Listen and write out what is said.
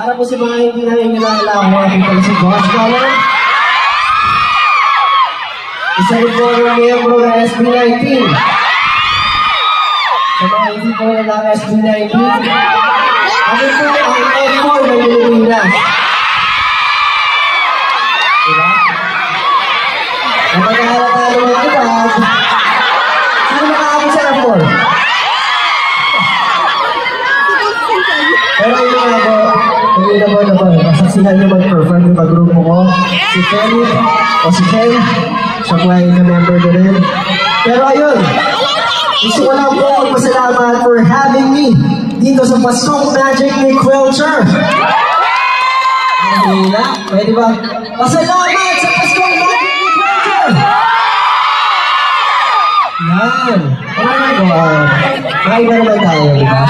Para po sa mga hindi namin kilala ako, ating pala si Josh Dollar. Isa rin po ng miyembro ng SB19. Sa mga hindi po ng SB19, ako po ang F4 ng Pilipinas. Diba? Kapag nakalata naman ito, sino makakapit sa F4? Pero yun nga po, pagkita po na po, masaksihan niyo mag-perform yung pag-grupo ko. Si Felix o si Ken, siya po ay na-member ko rin. Pero ayun, gusto ko lang po magpasalamat for having me dito sa Paskong Magic ni Quilcher. Pwede ba? Pasalamat sa Paskong Magic ni Quilcher! Yan! Oh my God! Maiba naman tayo, di ba?